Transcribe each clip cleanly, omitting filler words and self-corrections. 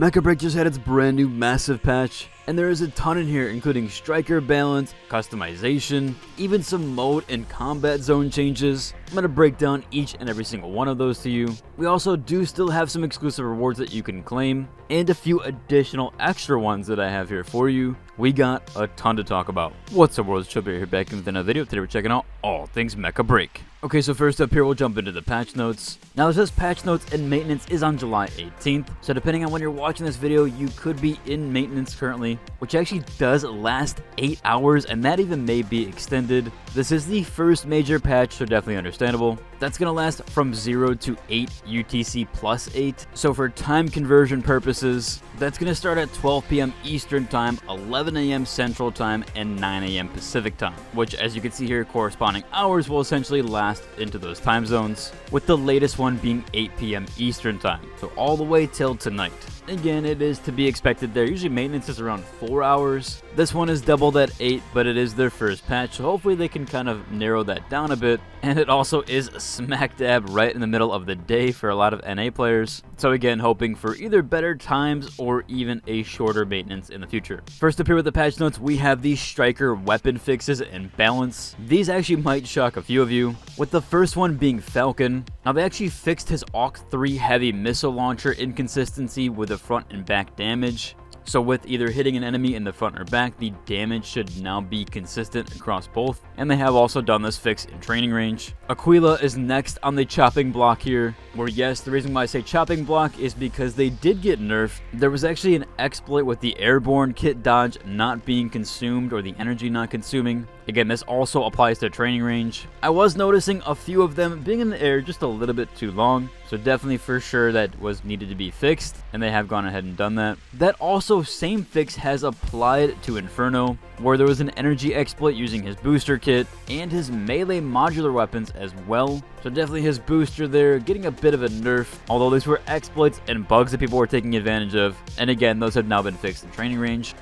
Mecha Break just had its brand new massive patch, and there is a ton in here, including striker balance, customization, even some mode and combat zone changes. I'm going to break down each and every single one of those to you. We also do still have some exclusive rewards that you can claim, and a few additional extra ones that I have here for you. We got a ton to talk about. What's up, world? Chubby here, back with another video. Today we're checking out all things Mecha Break. Okay, so first up here, we'll jump into the patch notes. Now, it says patch notes and maintenance is on July 18th. So depending on when you're watching this video, you could be in maintenance currently, which actually does last 8 hours, and that even may be extended. This is the first major patch, so definitely understandable. That's going to last from 0 to 8 UTC plus 8. So for time conversion purposes, that's going to start at 12 p.m. Eastern Time, 11 a.m. Central Time, and 9 a.m. Pacific Time, which, as you can see here, corresponding hours will essentially last into those time zones, with the latest one being 8 p.m. Eastern Time, so all the way till tonight. Again, it is to be expected there. Usually maintenance is around 4 hours. This one is doubled at 8, but it is their first patch, so hopefully they can kind of narrow that down a bit. And it also is smack dab right in the middle of the day for a lot of NA players. So again, hoping for either better times or even a shorter maintenance in the future. First up here with the patch notes, we have the striker weapon fixes and balance. These actually might shock a few of you, with the first one being Falcon. Now, they actually fixed his AUK-3 heavy missile launcher inconsistency with the front and back damage. So with either hitting an enemy in the front or back, the damage should now be consistent across both, and they have also done this fix in training range. Aquila is next on the chopping block here, where yes, the reason why I say chopping block is because they did get nerfed. There was actually an exploit with the airborne kit dodge not being consumed, or the energy not consuming. Again, this also applies to training range. I was noticing a few of them being in the air just a little bit too long, so definitely for sure that was needed to be fixed, and they have gone ahead and done that. That also same fix has applied to Inferno, where there was an energy exploit using his booster kit and his melee modular weapons as well. So definitely his booster there getting a bit of a nerf, although these were exploits and bugs that people were taking advantage of, and again, those have now been fixed in training range.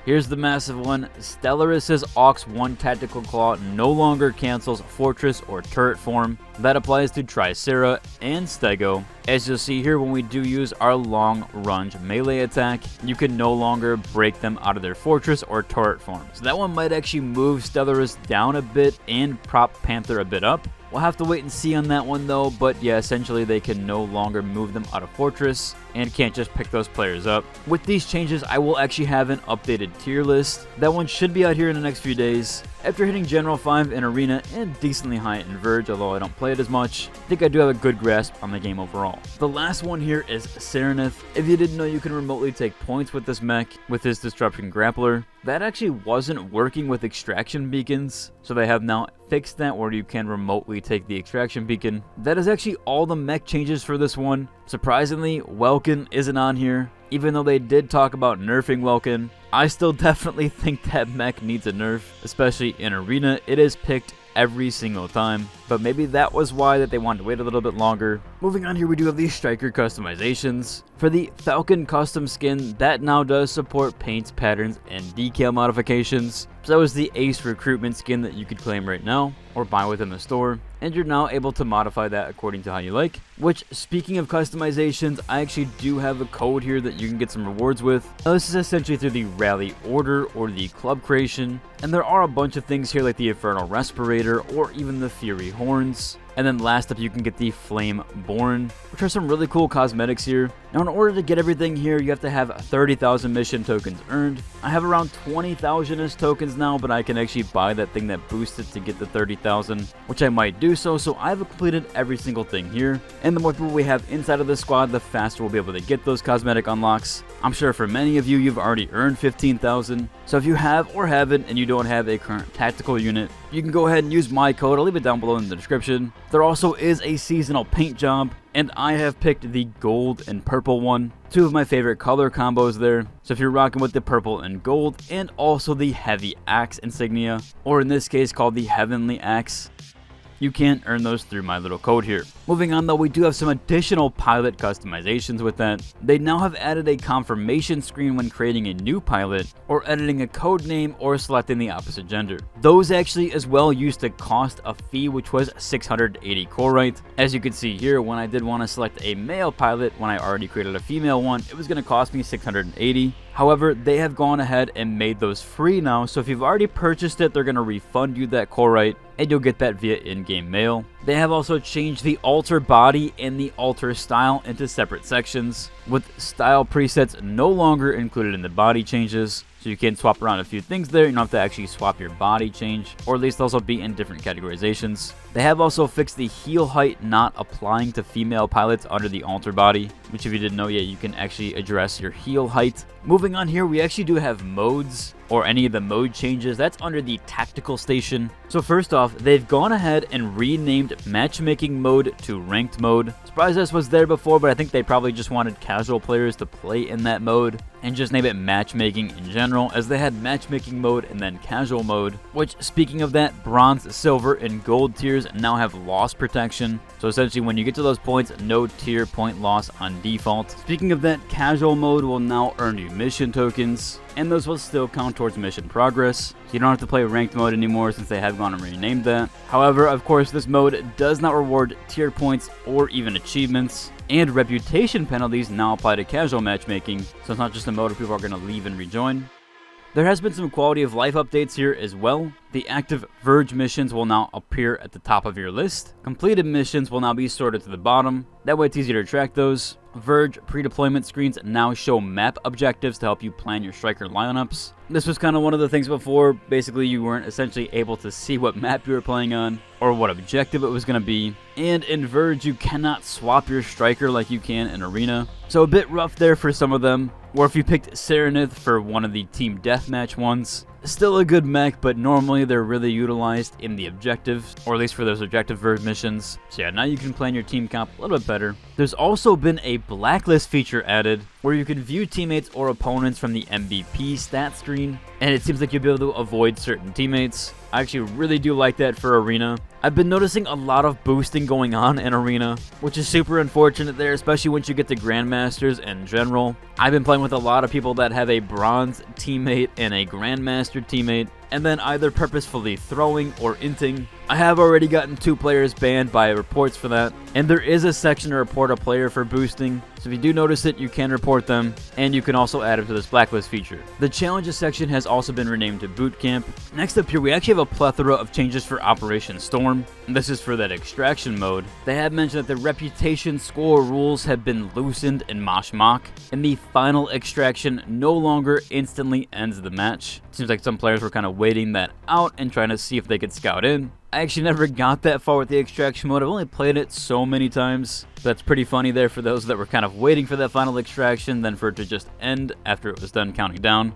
Here's the massive one. Stellaris' AUX-1 Tactical Claw no longer cancels Fortress or Turret form. That applies to Tricera and Stego. As you'll see here, when we do use our long range melee attack, you can no longer break them out of their Fortress or Turret form. So that one might actually move Stellaris down a bit and prop Panther a bit up. We'll have to wait and see on that one though, but yeah, essentially they can no longer move them out of Fortress and can't just pick those players up. With these changes, I will actually have an updated tier list. That one should be out here in the next few days. After hitting General 5 in Arena and decently high in Verge, although I don't play it as much, I think I do have a good grasp on the game overall. The last one here is Serenith. If you didn't know, you can remotely take points with this mech with his Disruption Grappler. That actually wasn't working with extraction beacons, so they have now fixed that where you can remotely take the extraction beacon. That is actually all the mech changes for this one. Surprisingly, Welkin isn't on here. Even though they did talk about nerfing Welkin, I still definitely think that mech needs a nerf, especially in Arena. It is picked every single time, but maybe that was why that they wanted to wait a little bit longer. Moving on here, we do have these striker customizations. For the Falcon custom skin, that now does support paints, patterns, and decal modifications. So that was the Ace recruitment skin that you could claim right now or buy within the store, and you're now able to modify that according to how you like. Which, speaking of customizations, I actually do have a code here that you can get some rewards with. Now, this is essentially through the rally order or the club creation, and there are a bunch of things here like the Infernal Respirator or even the Fury Horns. And then last up, you can get the Flame Born, which are some really cool cosmetics here. Now, in order to get everything here, you have to have 30,000 mission tokens earned. I have around 20,000-ish tokens now, but I can actually buy that thing that boosts it to get the 30,000, which I might do so. So I've completed every single thing here. And the more people we have inside of the squad, the faster we'll be able to get those cosmetic unlocks. I'm sure for many of you, you've already earned 15,000. So if you have or haven't and you don't have a current tactical unit, you can go ahead and use my code. I'll leave it down below in the description. There also is a seasonal paint job, and I have picked the gold and purple one. Two of my favorite color combos there. So if you're rocking with the purple and gold, and also the heavy axe insignia, or in this case called the heavenly axe, you can earn those through my little code here. Moving on though, we do have some additional pilot customizations with that. They now have added a confirmation screen when creating a new pilot, or editing a code name, or selecting the opposite gender. Those actually as well used to cost a fee, which was 680 Corite. As you can see here, when I did want to select a male pilot when I already created a female one, it was going to cost me 680. However, they have gone ahead and made those free now, so if you've already purchased it, they're going to refund you that Corite, and you'll get that via in-game mail. They have also changed the alter body and the alter style into separate sections, with style presets no longer included in the body changes. So you can swap around a few things there. You don't have to actually swap your body change, or at least also be in different categorizations. They have also fixed the heel height not applying to female pilots under the alter body, which if you didn't know yet, you can actually address your heel height. Moving on here, we actually do have modes, or any of the mode changes. That's under the tactical station. So first off, they've gone ahead and renamed matchmaking mode to ranked mode. Surprised this was there before, but I think they probably just wanted casual players to play in that mode and just name it matchmaking in general, as they had matchmaking mode and then casual mode, which, speaking of that, bronze, silver, and gold tiers now have loss protection. So essentially when you get to those points, no tier point loss on default. Speaking of that, casual mode will now earn you mission tokens, and those will still count towards mission progress. So you don't have to play ranked mode anymore since they have gone and renamed that. However, of course, this mode does not reward tier points or even achievements, and reputation penalties now apply to casual matchmaking, so it's not just a mode where people are going to leave and rejoin. There has been some quality of life updates here as well. The active Verge missions will now appear at the top of your list. Completed missions will now be sorted to the bottom. That way it's easier to track those. Verge pre-deployment screens now show map objectives to help you plan your striker lineups. This was kind of one of the things before. Basically, you weren't essentially able to see what map you were playing on or what objective it was going to be. And in Verge, you cannot swap your striker like you can in Arena. So a bit rough there for some of them. Or if you picked Serenith for one of the team deathmatch ones, still a good mech, but normally they're really utilized in the objectives, or at least for those objective Verge missions. So yeah, now you can plan your team comp a little bit better. There's also been a blacklist feature added, where you can view teammates or opponents from the MVP stat screen, and it seems like you'll be able to avoid certain teammates. I actually really do like that for Arena. I've been noticing a lot of boosting going on in Arena, which is super unfortunate there, especially once you get to Grandmasters and General. I've been playing with a lot of people that have a Bronze teammate and a Grandmaster teammate, and then either purposefully throwing or inting. I have already gotten 2 players banned by reports for that, and there is a section to report a player for boosting, so if you do notice it, you can report them, and you can also add them to this blacklist feature. The challenges section has also been renamed to Boot Camp. Next up here, we actually have a plethora of changes for Operation Storm, and this is for that extraction mode. They have mentioned that the reputation score rules have been loosened in Mosh Mock, and the final extraction no longer instantly ends the match. Seems like some players were kind of waiting that out and trying to see if they could scout in. I actually never got that far with the extraction mode. I've only played it so many times. That's pretty funny there for those that were kind of waiting for that final extraction, then for it to just end after it was done counting down.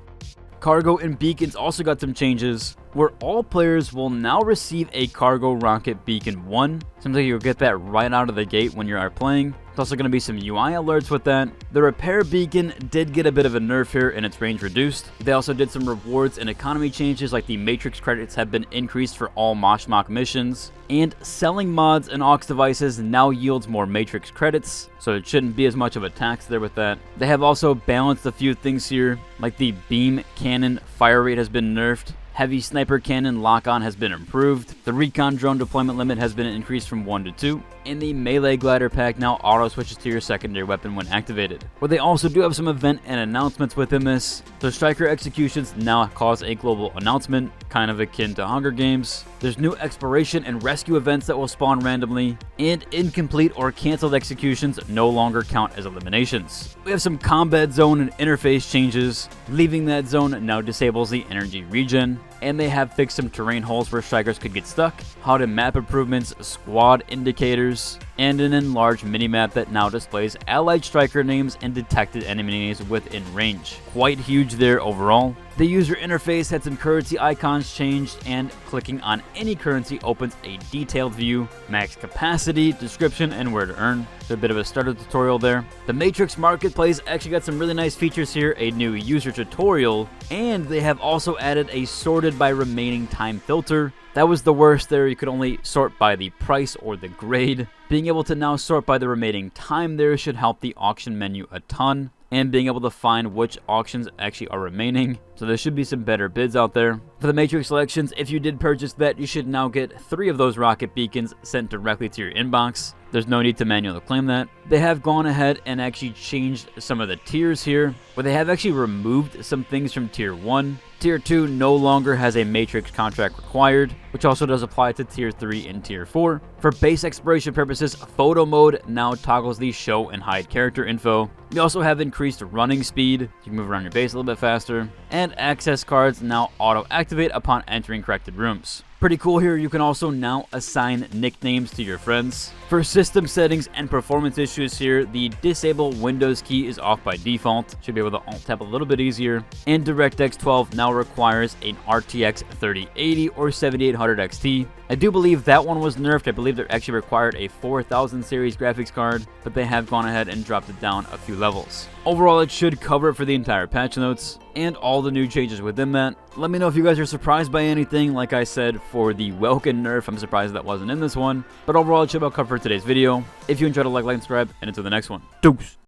Cargo and beacons also got some changes, where all players will now receive a Cargo Rocket Beacon 1. Seems like you'll get that right out of the gate when you are playing. There's also going to be some UI alerts with that. The Repair Beacon did get a bit of a nerf here and its range reduced. They also did some rewards and economy changes, like the Matrix credits have been increased for all Mosh Mock missions. And selling mods and aux devices now yields more Matrix credits, so it shouldn't be as much of a tax there with that. They have also balanced a few things here, like the beam cannon fire rate has been nerfed. Heavy sniper cannon lock-on has been improved. The recon drone deployment limit has been increased from 1 to 2. And the melee glider pack now auto-switches to your secondary weapon when activated. But they also do have some event and announcements within this. The striker executions now cause a global announcement, kind of akin to Hunger Games. There's new exploration and rescue events that will spawn randomly. And incomplete or cancelled executions no longer count as eliminations. We have some combat zone and interface changes. Leaving that zone now disables the energy regen. And they have fixed some terrain holes where strikers could get stuck, HUD and map improvements, squad indicators, and an enlarged minimap that now displays allied striker names and detected enemies within range. Quite huge there overall. The user interface had some currency icons changed, and clicking on any currency opens a detailed view, max capacity, description, and where to earn. So a bit of a starter tutorial there. The Matrix Marketplace actually got some really nice features here, a new user tutorial, and they have also added a sorted by remaining time filter, That was the worst there. You could only sort by the price or the grade. Being able to now sort by the remaining time there should help the auction menu a ton, and being able to find which auctions actually are remaining. So there should be some better bids out there. For the Matrix selections, if you did purchase that, you should now get 3 of those rocket beacons sent directly to your inbox. There's no need to manually claim that. They have gone ahead and actually changed some of the tiers here, where they have actually removed some things from Tier 1. Tier 2 no longer has a Matrix contract required, which also does apply to Tier 3 and Tier 4. For base exploration purposes, Photo Mode now toggles the show and hide character info. We also have increased running speed, you can move around your base a little bit faster, and access cards now auto-activate upon entering corrected rooms. Pretty cool here, you can also now assign nicknames to your friends. For system settings and performance issues here, the disable Windows key is off by default. Should be able to alt-tab a little bit easier. And DirectX 12 now requires an RTX 3080 or 7800 XT. I do believe that one was nerfed. I believe they actually required a 4000 series graphics card, but they have gone ahead and dropped it down a few levels. Overall, it should cover it for the entire patch notes and all the new changes within that. Let me know if you guys are surprised by anything. Like I said, for the Welkin nerf, I'm surprised that wasn't in this one. But overall, it should about cover for today's video. If you enjoyed it, like, and subscribe, and until the next one. Deuce!